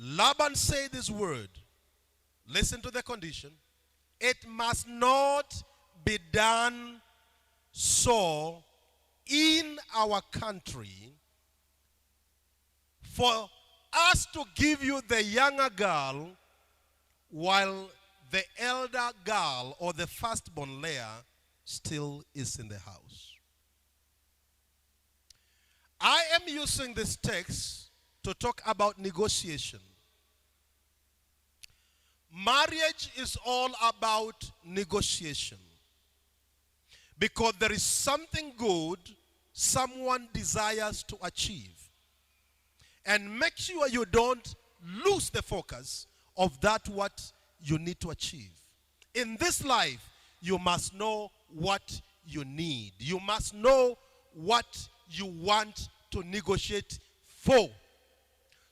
Laban said this word. Listen to the condition. It must not be done so in our country for us to give you the younger girl while the elder girl or the firstborn Leah still is in the house. I am using this text to talk about negotiation. Marriage is all about negotiation. Because there is something good someone desires to achieve. And make sure you don't lose the focus of that what you need to achieve. In this life, you must know what you need. You must know what you want to negotiate for.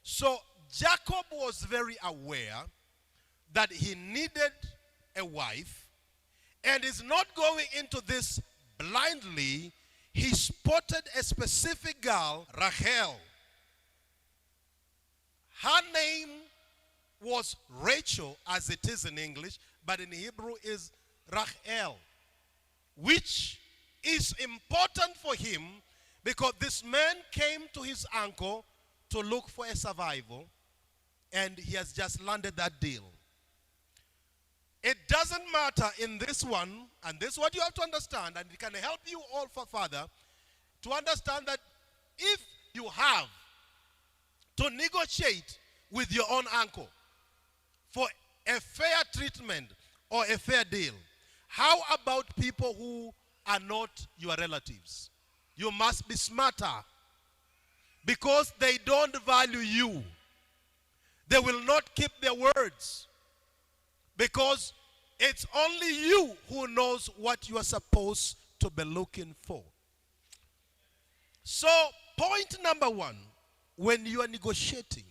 So Jacob was very aware that he needed a wife, and is not going into this blindly. He spotted a specific girl, Rachel. Her name was Rachel, as it is in English, but in Hebrew is Rachel, which is important for him because this man came to his uncle to look for a survival, and he has just landed that deal. It doesn't matter in this one, and this is what you have to understand, and it can help you all for further, to understand that if you have to negotiate with your own uncle for a fair treatment or a fair deal, how about people who are not your relatives? You must be smarter because they don't value you. They will not keep their words. Because it's only you who knows what you are supposed to be looking for. So, point number one, when you are negotiating,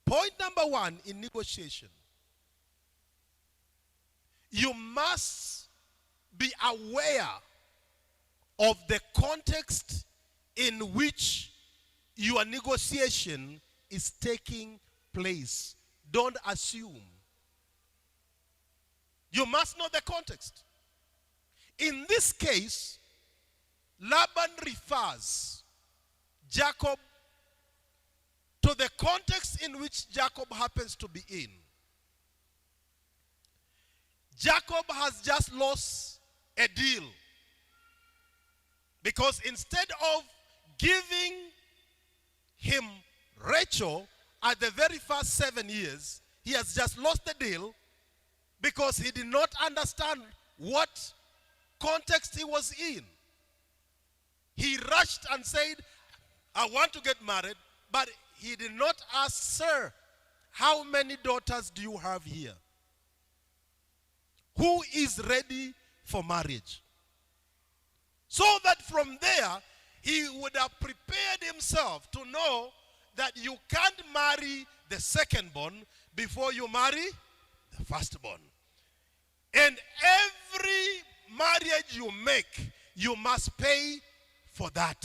point number one in negotiation, you must be aware of the context in which your negotiation is taking place. Don't assume. You must know the context. In this case, Laban refers Jacob to the context in which Jacob happens to be in. Jacob has just lost a deal. Because instead of giving him Rachel at the very first 7 years, he has just lost the deal because he did not understand what context he was in. He rushed and said, I want to get married, but he did not ask, sir, how many daughters do you have here? Who is ready for marriage? So that from there, he would have prepared himself to know that you can't marry the secondborn before you marry the firstborn. And every marriage you make, you must pay for that.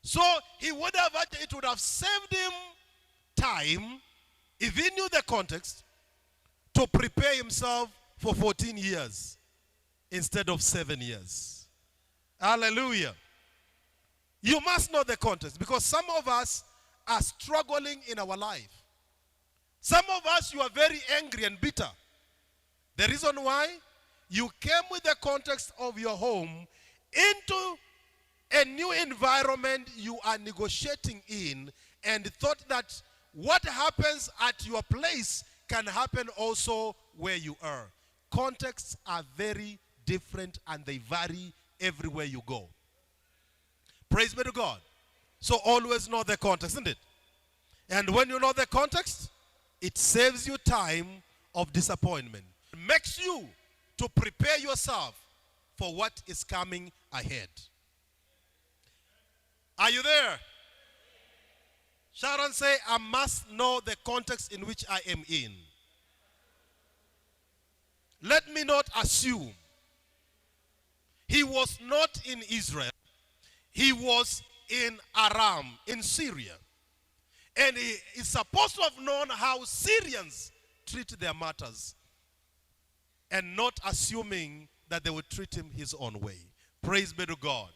So it would have saved him time, if he knew the context, to prepare himself for 14 years instead of 7 years. Hallelujah. You must know the context because some of us are struggling in our life. Some of us, you are very angry and bitter. The reason why? You came with the context of your home into a new environment you are negotiating in and thought that what happens at your place can happen also where you are. Contexts are very different and they vary everywhere you go. Praise be to God. So always know the context, isn't it? And when you know the context, it saves you time of disappointment. It makes you to prepare yourself for what is coming ahead. Are you there? Sharon say, I must know the context in which I am in. Let me not assume. He was not in Israel. He was in Aram, in Syria. And he is supposed to have known how Syrians treat their matters, and not assuming that they would treat him his own way. Praise be to God.